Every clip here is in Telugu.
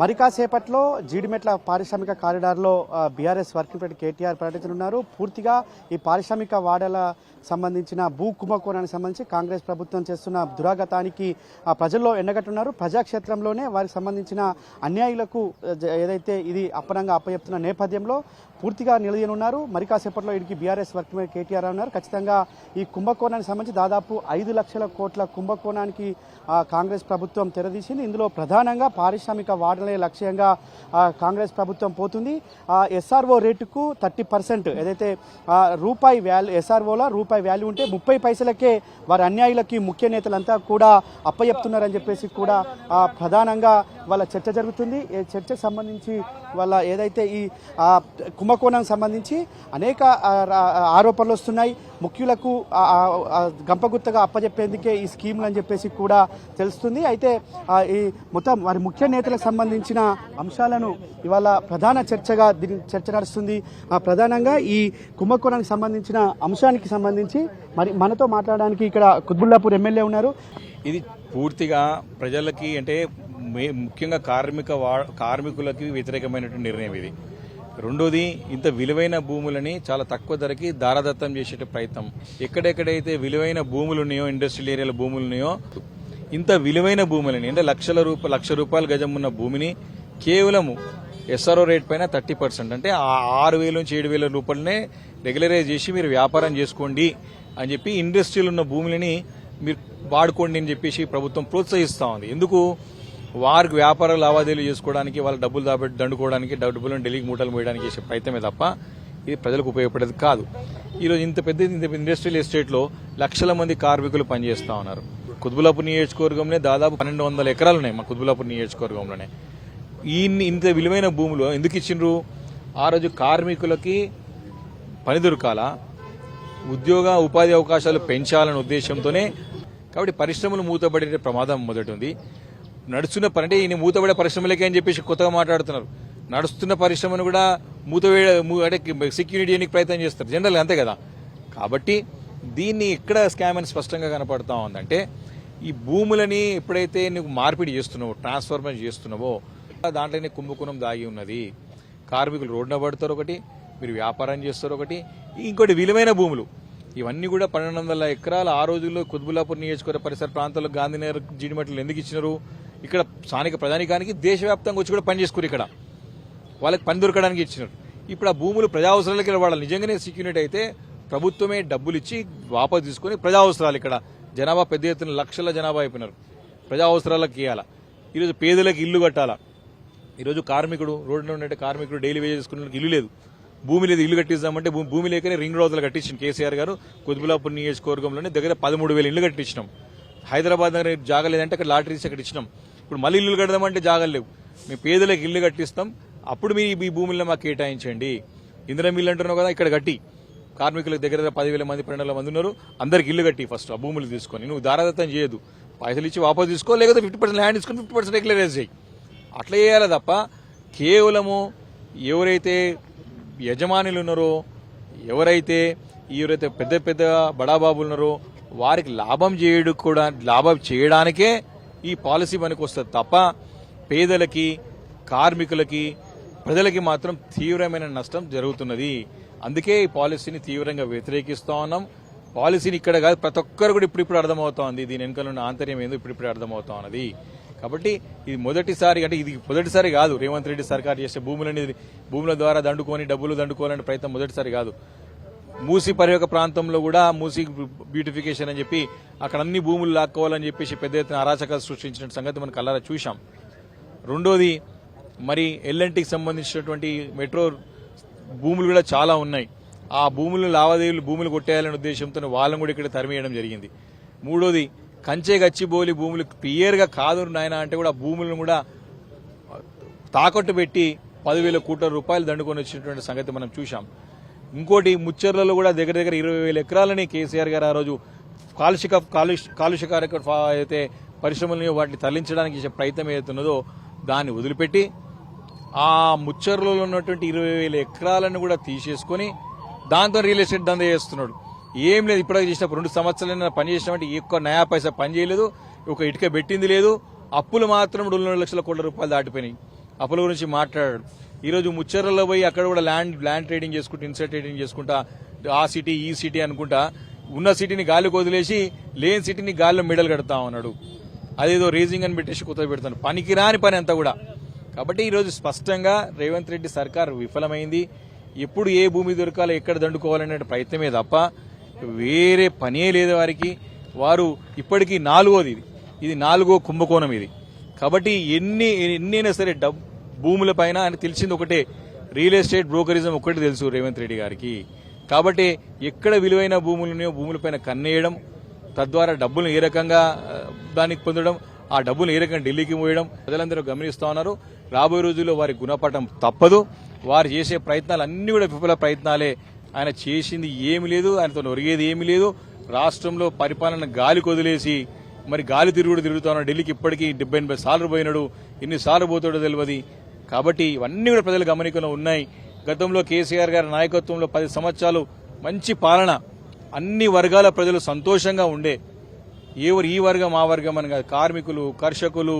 మరి కాసేపట్లో జీడిమెట్ల పారిశ్రామిక కారిడార్లో బీఆర్ఎస్ వర్కింగ్ ప్రెసిడెంట్ కేటీఆర్ పర్యటించనున్నారు. పూర్తిగా ఈ పారిశ్రామిక వాడల సంబంధించిన భూ కుంభకోణానికి సంబంధించి కాంగ్రెస్ ప్రభుత్వం చేస్తున్న దురాగతానికి ప్రజల్లో ఎండగట్టున్నారు. ప్రజాక్షేత్రంలోనే వారికి సంబంధించిన అన్యాయులకు ఏదైతే ఇది అప్పనంగా అప్పచెప్తున్న నేపథ్యంలో పూర్తిగా నిలదీయనున్నారు. మరి కాసేపట్లో ఇడికి బీఆర్ఎస్ వర్కింగ్ ప్రెసిడెంట్ కేటీఆర్ అన్నారు. ఖచ్చితంగా ఈ కుంభకోణానికి సంబంధించి దాదాపు 5 లక్షల కోట్ల కుంభకోణానికి కాంగ్రెస్ ప్రభుత్వం తెరదీసింది. ఇందులో ప్రధానంగా పారిశ్రామిక వాడలే లక్ష్యంగా కాంగ్రెస్ ప్రభుత్వం పోతుంది. ఎస్ఆర్ఓ రేటుకు 30% ఏదైతే రూపాయి వాల్యూ ఎస్ఆర్ఓలో రూపాయి వాల్యూ ఉంటే 30 పైసలకే వారి అన్యాయులకి ముఖ్య నేతలంతా కూడా అప్పచెప్తున్నారని చెప్పేసి కూడా ప్రధానంగా వాళ్ళ చర్చ జరుగుతుంది. ఈ చర్చకు సంబంధించి వాళ్ళ ఏదైతే ఈ కుంభకోణానికి సంబంధించి అనేక ఆరోపణలు వస్తున్నాయి. ముఖ్యులకు గంపగుత్తగా అప్పచెప్పేందుకే ఈ స్కీములు అని చెప్పేసి కూడా తెలుస్తుంది. అయితే ఈ మొత్తం వారి ముఖ్య నేతలకు సంబంధించిన అంశాలను ఇవాళ ప్రధాన చర్చగా చర్చ నడుస్తుంది. ప్రధానంగా ఈ కుంభకోణానికి సంబంధించిన అంశానికి సంబంధించి మరి మనతో మాట్లాడడానికి ఇక్కడ కుత్బుల్లాపూర్ ఎమ్మెల్యే ఉన్నారు. ఇది పూర్తిగా ప్రజలకి అంటే ముఖ్యంగా కార్మికులకి వ్యతిరేకమైనటువంటి నిర్ణయం ఇది. రెండోది, ఇంత విలువైన భూములని చాలా తక్కువ ధరకి దారాదత్తం చేసే ప్రయత్నం. ఎక్కడెక్కడైతే విలువైన భూములు ఉన్నాయో, ఇండస్ట్రియల్ ఏరియాల భూములు ఉన్నాయో, ఇంత విలువైన భూములని అంటే లక్ష రూపాయల గజం ఉన్న భూమిని కేవలము ఎస్ఆర్ఓ రేట్ పైన 30% అంటే 6,000 నుంచి 7,000 రూపాయలనే రెగ్యులరైజ్ చేసి మీరు వ్యాపారం చేసుకోండి అని చెప్పి ఇండస్ట్రియల్ ఉన్న భూములని మీరు వాడుకోండి అని చెప్పేసి ప్రభుత్వం ప్రోత్సహిస్తా ఉంది. ఎందుకు? వారికి వ్యాపార లావాదేవీలు చేసుకోవడానికి, వాళ్ళ డబ్బులు దండుకోవడానికి, డబ్బులను ఢిల్లీకి మూటలు మోయడానికి చేసే ప్రయత్నమే తప్ప ఇది ప్రజలకు ఉపయోగపడేది కాదు. ఈరోజు ఇంత పెద్ద ఇండస్ట్రియల్ ఎస్టేట్లో లక్షల మంది కార్మికులు పనిచేస్తా ఉన్నారు. కుత్బుల్లాపూర్ నియోజకవర్గంలో దాదాపు 1,200 ఎకరాలు ఉన్నాయి. మా కుత్బుల్లాపూర్ నియోజకవర్గంలోనే ఇంత విలువైన భూములు ఎందుకు ఇచ్చిండ్రు? ఆ రోజు కార్మికులకి పని దొరకాలా, ఉపాధి అవకాశాలు పెంచాలనే ఉద్దేశంతోనే. కాబట్టి పరిశ్రమలు మూతబడే ప్రమాదం మొదటి ఉంది. నడుస్తున్న అంటే ఈయన మూతబడే పరిశ్రమలకే అని చెప్పేసి కొత్తగా మాట్లాడుతున్నారు. నడుస్తున్న పరిశ్రమను కూడా అంటే సెక్యూరిటీ చేయడానికి ప్రయత్నం చేస్తారు జనరల్గా, అంతే కదా. కాబట్టి దీన్ని ఎక్కడ స్కామ్ అని స్పష్టంగా కనపడతా ఉందంటే, ఈ భూములని ఎప్పుడైతే నువ్వు మార్పిడి చేస్తున్నావో, ట్రాన్స్ఫర్మేషన్ చేస్తున్నావో, దాంట్లోనే కుంభకోణం దాగి ఉన్నది. కార్మికులు రోడ్డున పడతారు ఒకటి, మీరు వ్యాపారం చేస్తారు ఒకటి, ఇంకోటి విలువైన భూములు ఇవన్నీ కూడా 1,200 ఎకరాలు ఆ రోజుల్లో కుత్బుల్లాపూర్ నియోజకవర్గ పరిసర ప్రాంతాల్లో గాంధీనగర్, జీడిమెట్ల ఎందుకు ఇచ్చినారు? ఇక్కడ స్థానిక ప్రజానికానికి దేశవ్యాప్తంగా వచ్చి కూడా పని చేసుకుని ఇక్కడ వాళ్ళకి పని దొరకడానికి ఇచ్చినారు. ఇప్పుడు ఆ భూములు ప్రజా అవసరాలకి వాడాలి. నిజంగానే సెక్యూరిటీ అయితే ప్రభుత్వమే డబ్బులు ఇచ్చి వాపసు తీసుకుని ప్రజా అవసరాలు, ఇక్కడ జనాభా పెద్ద ఎత్తున లక్షల జనాభా అయిపోయినారు, ప్రజా అవసరాలకు ఇవ్వాలా. ఈరోజు పేదలకు ఇల్లు కట్టాలా. ఈరోజు కార్మికుడు రోడ్డున ఉండే కార్మికుడు డైలీ వేజ్ చేసుకునే ఇల్లు లేదు, భూమి లేదు. ఇల్లు కట్టిస్తామంటే భూమి లేకనే రింగ్ రోడ్లు కట్టించిన కేసీఆర్ గారు కుత్బుల్లాపూర్ నియోజకవర్గంలోనే దగ్గర 13,000 ఇల్లు కట్టించినాం. హైదరాబాద్ దగ్గర జాగా లేదంటే అక్కడ లాటరీస్ అక్కడ ఇచ్చినాం. ఇప్పుడు మళ్ళీ ఇల్లు కడదామంటే జాగాలు లేవు. మేము పేదలకు ఇల్లు కట్టిస్తాం, అప్పుడు మీ ఈ భూములను మాకు కేటాయించండి. ఇందిరా మిల్లు అంటున్నావు కదా, ఇక్కడ కట్టి కార్మికులకు దగ్గర 10,000 మంది 12,000 మంది ఉన్నారు, అందరికి ఇల్లు కట్టి ఫస్ట్ ఆ భూములు తీసుకొని. నువ్వు దారాదత్తం చేయదు, పైసలు ఇచ్చి వాపసు తీసుకో, లేకపోతే 50% ల్యాండ్ తీసుకొని 50% రెగ్యులరైజ్ చేయి. అట్లా చేయాలి తప్ప కేవలము ఎవరైతే యజమానులు ఉన్నారో, ఎవరైతే పెద్ద పెద్ద బడాబాబులు ఉన్నారో వారికి లాభం చేయడానికే ఈ పాలసీ మనకు వస్తుంది తప్ప పేదలకి, కార్మికులకి, ప్రజలకి మాత్రం తీవ్రమైన నష్టం జరుగుతున్నది. అందుకే ఈ పాలసీని తీవ్రంగా వ్యతిరేకిస్తా ఉన్నాం. పాలసీని ఇక్కడ కాదు, ప్రతి ఒక్కరు కూడా ఇప్పుడు అర్థమవుతా ఉంది. దీని వెనుకల ఉన్న ఆంతర్యం ఏందో ఇప్పుడు అర్థమవుతా ఉన్నది. కాబట్టి ఇది మొదటిసారి కాదు రేవంత్ రెడ్డి సర్కార్ చేసే భూముల ద్వారా డబ్బులు దండుకోవాలనే ప్రయత్నం మొదటిసారి కాదు. మూసీ పరివాహక ప్రాంతంలో కూడా మూసీ బ్యూటిఫికేషన్ అని చెప్పి అక్కడ అన్ని భూములు లాక్కోవాలని చెప్పేసి పెద్ద ఎత్తున అరాచకాలు సృష్టించిన సంగతి మనం కళ్ళారా చూశాం. రెండోది, మరి ఎల్ఎన్టీకి సంబంధించినటువంటి మెట్రో భూములు కూడా చాలా ఉన్నాయి. ఆ భూములు కొట్టేయాలనే ఉద్దేశంతో వాళ్ళని కూడా ఇక్కడ తరిమేయడం జరిగింది. మూడోది, కంచే గచ్చిబౌలి భూములు క్లియర్గా కాదు నాయన అంటే కూడా భూములను కూడా తాకట్టు పెట్టి 10,000 కోట్ల రూపాయలు దండుకొని వచ్చినటువంటి సంగతి మనం చూశాం. ఇంకోటి, ముచ్చర్లలో కూడా దగ్గర 20,000 ఎకరాలని కేసీఆర్ గారు ఆ రోజు కాలుష్యకారక అయితే పరిశ్రమలని వాటిని తరలించడానికి చేసే ప్రయత్నం ఏదైతున్నదో దాన్ని వదిలిపెట్టి ఆ ముచ్చర్లలో ఉన్నటువంటి 20,000 ఎకరాలను కూడా తీసేసుకొని దాంతో రియల్ ఎస్టేట్ దందా చేస్తున్నాడు. ఏం లేదు, ఇప్పటికే చేసినప్పుడు 2 సంవత్సరాలైనా పని చేసినామంటే ఎక్కువ నయా పైసా పని చేయలేదు, ఒక ఇటుక పెట్టింది లేదు, అప్పులు మాత్రం 2 లక్షల కోట్ల రూపాయలు దాటిపోయినాయి. అప్పుల గురించి మాట్లాడాడు. ఈరోజు ముచ్చర్లలో పోయి అక్కడ కూడా ల్యాండ్ ట్రేడింగ్ చేసుకుంటా, ఇన్సైడ్ ట్రేడింగ్ చేసుకుంటా, ఆ సిటీ ఈ సిటీ అనుకుంటా ఉన్న సిటీని గాలికి వదిలేసి లేని సిటీని గాలిలో మెడల్ కడతా ఉన్నాడు. అదేదో రేజింగ్ అని పెట్టేసి కొత్త పెడతాను, పనికిరాని పని అంతా కూడా. కాబట్టి ఈరోజు స్పష్టంగా రేవంత్ రెడ్డి సర్కార్ విఫలమైంది. ఎప్పుడు ఏ భూమి దొరకాలో ఎక్కడ దండుకోవాలనే ప్రయత్నమే తప్ప వేరే పనే లేదు వారికి. వారు ఇప్పటికీ ఇది 4వ కుంభకోణం ఇది. కాబట్టి ఎన్నైనా సరే భూముల పైన అని తెలిసింది ఒకటే, రియల్ ఎస్టేట్ బ్రోకరిజం ఒకటి తెలుసు రేవంత్ రెడ్డి గారికి. కాబట్టి ఎక్కడ విలువైన భూములున్నాయో భూములపైన కన్నేయడం, తద్వారా డబ్బులను ఏ రకంగా దానికి పొందడం, ఆ డబ్బులు ఏ రకంగా ఢిల్లీకి మోయడం ప్రజలందరూ గమనిస్తా ఉన్నారు. రాబోయే రోజుల్లో వారి గుణపాఠం తప్పదు. వారు చేసే ప్రయత్నాలు అన్ని కూడా విఫల ప్రయత్నాలే. ఆయన చేసింది ఏమి లేదు, ఆయనతో ఒరిగేది ఏమీ లేదు. రాష్ట్రంలో పరిపాలన గాలికి వదిలేసి మరి గాలి తిరుగుతా ఉన్నాడు. ఢిల్లీకి ఇప్పటికీ 70-80 సార్లు పోయినాడు, ఎన్నిసార్లు పోతాడో తెలియదు. కాబట్టి ఇవన్నీ కూడా ప్రజల గమనికలో ఉన్నాయి. గతంలో కేసీఆర్ గారి నాయకత్వంలో 10 సంవత్సరాలు మంచి పాలన, అన్ని వర్గాల ప్రజలు సంతోషంగా ఉండే. ఈ వర్గం ఆ వర్గం అని కాదు, కార్మికులు, కర్షకులు,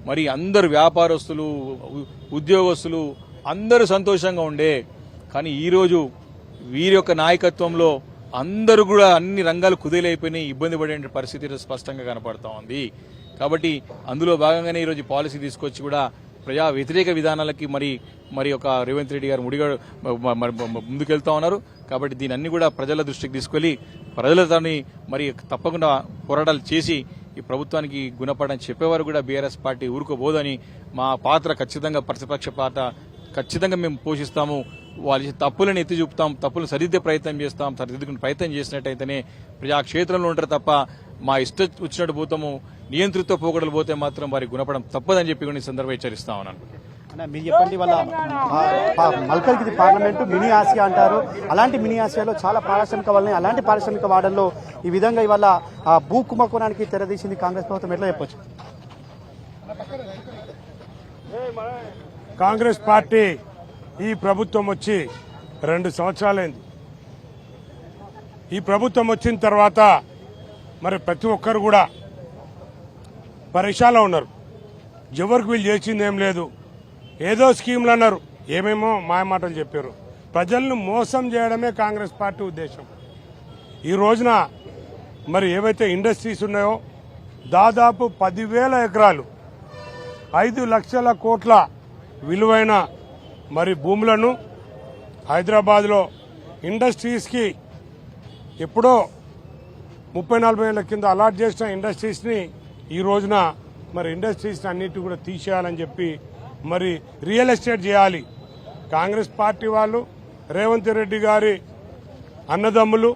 మరి అందరు వ్యాపారస్తులు, ఉద్యోగస్తులు అందరూ సంతోషంగా ఉండే. కానీ ఈరోజు వీరి యొక్క నాయకత్వంలో అందరూ కూడా అన్ని రంగాలు కుదేలైపోయినాయి, ఇబ్బంది పడే పరిస్థితి స్పష్టంగా కనపడతా ఉంది. కాబట్టి అందులో భాగంగానే ఈరోజు పాలసీ తీసుకొచ్చి కూడా ప్రజా వ్యతిరేక విధానాలకి మరి ఒక రేవంత్ రెడ్డి గారు ముందుకెళ్తా ఉన్నారు. కాబట్టి దీని అన్ని కూడా ప్రజల దృష్టికి తీసుకెళ్లి ప్రజలతోని మరి తప్పకుండా పోరాటాలు చేసి ఈ ప్రభుత్వానికి గుణపాఠం చెప్పేవారు కూడా బీఆర్ఎస్ పార్టీ ఊరుకోబోదని, మా పాత్ర ఖచ్చితంగా ప్రతిపక్ష పాత్ర ఖచ్చితంగా మేము పోషిస్తాము. వాళ్ళ తప్పులను ఎత్తి చూపుతాం, తప్పులు సరిదిద్దే ప్రయత్నం చేస్తాం. సరిదిద్దుకునే ప్రయత్నం చేసినట్టయితేనే ప్రజాక్షేత్రంలో ఉంటారు తప్ప మా ఇష్టం వచ్చినట్టు పోతాము, నియంత్రిత పోకడలు పోతే మాత్రం వారి గుణపడం తప్పదని చెప్పి కూడా ఈ సందర్భంగా హెచ్చరిస్తా ఉన్నాను. మీరు చెప్పండి, వాళ్ళ మల్కల్గిరి పార్లమెంటు మినీ ఆసియా అంటారు. అలాంటి మినీ ఆసియాలో చాలా పారిశ్రామిక వాళ్ళని, అలాంటి పారిశ్రామిక వాడల్లో ఈ విధంగా ఇవాళ భూ కుంభకోణానికి తెరదీసింది కాంగ్రెస్ ప్రభుత్వం, ఎట్లా చెప్పొచ్చు? కాంగ్రెస్ పార్టీ ఈ ప్రభుత్వం వచ్చి 2 సంవత్సరాలైంది. ఈ ప్రభుత్వం వచ్చిన తర్వాత మరి ప్రతి ఒక్కరు కూడా పరేషాన్లో ఉన్నారు. ఎవరికి వీళ్ళు చేసింది ఏం లేదు, ఏదో స్కీమ్లు అన్నారు, ఏమేమో మాయమాటలు చెప్పారు. ప్రజలను మోసం చేయడమే కాంగ్రెస్ పార్టీ ఉద్దేశం. ఈ రోజున మరి ఏవైతే ఇండస్ట్రీస్ ఉన్నాయో దాదాపు 10,000 ఎకరాలు 5 లక్షల కోట్ల విలువైన మరి భూములను హైదరాబాద్లో ఇండస్ట్రీస్కి ఎప్పుడో 30-40 ఏళ్ల కింద అలాట్ చేసిన ఇండస్ట్రీస్ని ఈ రోజున మరి ఇండస్ట్రీస్ని అన్నిటి కూడా తీసేయాలని చెప్పి మరి రియల్ ఎస్టేట్ చేయాలి. కాంగ్రెస్ పార్టీ వాళ్ళు, రేవంత్ రెడ్డి గారి అన్నదమ్ములు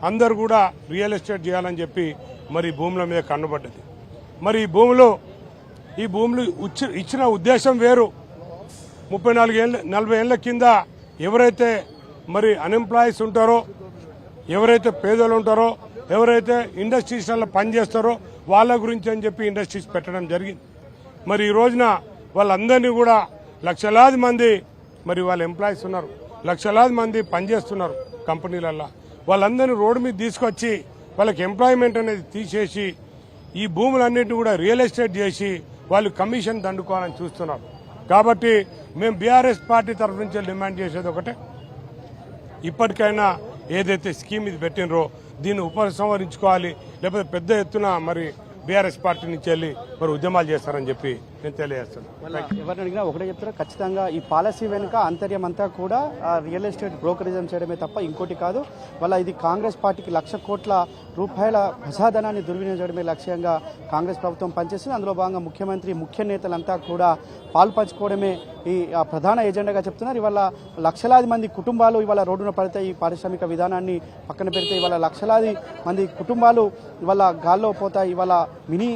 అందరు కూడా రియల్ ఎస్టేట్ చేయాలని చెప్పి మరి భూముల మీద కన్నుబడ్డది. మరి ఈ భూములు ఇచ్చిన ఉద్దేశం వేరు. 40 ఏళ్ల కింద ఎవరైతే మరి అన్ఎంప్లాయీస్ ఉంటారో, ఎవరైతే పేదలు ఉంటారో, ఎవరైతే ఇండస్ట్రీస్లలో పనిచేస్తారో వాళ్ళ గురించి అని చెప్పి ఇండస్ట్రీస్ పెట్టడం జరిగింది. మరి ఈ రోజున వాళ్ళందరినీ కూడా లక్షలాది మంది మరి వాళ్ళ ఎంప్లాయీస్ ఉన్నారు, లక్షలాది మంది పనిచేస్తున్నారు కంపెనీలల్లో. వాళ్ళందరినీ రోడ్డు మీద తీసుకొచ్చి వాళ్ళకి ఎంప్లాయ్మెంట్ అనేది తీసేసి ఈ భూములన్నింటినీ కూడా రియల్ ఎస్టేట్ చేసి వాళ్ళు కమిషన్ దండుకోవాలని చూస్తున్నారు. కాబట్టి మేము బీఆర్ఎస్ పార్టీ తరఫు నుంచి డిమాండ్ చేసేది ఒకటే, ఇప్పటికైనా ఏదైతే స్కీమ్ ఇది పెట్టినరో దీన్ని ఉపసంహరించుకోవాలి, లేకపోతే పెద్ద ఎత్తున మరి బీఆర్ఎస్ పార్టీ నుంచి వెళ్ళి మరి ఉద్యమాలు చేస్తారని చెప్పి నేను తెలియజేస్తున్నాను. ఎవరిని అడిగినా ఒకటే చెప్తారు, ఖచ్చితంగా ఈ పాలసీ వెనుక అంతర్యం అంతా కూడా రియల్ ఎస్టేట్ బ్రోకరిజం చేయడమే తప్ప ఇంకోటి కాదు. వాళ్ళ ఇది కాంగ్రెస్ పార్టీకి 1,00,000 కోట్ల రూపాయల ప్రజాధనాన్ని దుర్వినియోగం చేయడమే లక్ష్యంగా కాంగ్రెస్ ప్రభుత్వం పనిచేస్తుంది. అందులో భాగంగా ముఖ్యమంత్రి, ముఖ్య నేతలంతా కూడా పాల్పంచుకోవడమే ఈ ప్రధాన ఎజెండాగా చెప్తున్నారు. ఇవాళ లక్షలాది మంది కుటుంబాలు ఇవాళ రోడ్డున పడితే ఈ పారిశ్రామిక విధానాన్ని పక్కన పెడితే ఇవాళ లక్షలాది మంది కుటుంబాలు ఇవాళ గాల్లో పోతాయి. ఇవాళ మినీ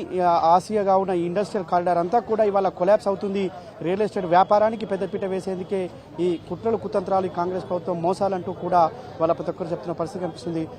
ఆసియాగా ఉన్న ఈ ఇండస్ట్రియల్ కారిడార్ అంతా కూడా ఇవాళ కొలాప్స్ అవుతుంది. రియల్ ఎస్టేట్ వ్యాపారానికి పెద్దపీట వేసేందుకే ఈ కుట్రలు కుతంత్రాలు ఈ కాంగ్రెస్ ప్రభుత్వం మోసాలంటూ కూడా వాళ్ళ ప్రతి ఒక్కరు చెప్తున్న పరిస్థితి కనిపిస్తుంది.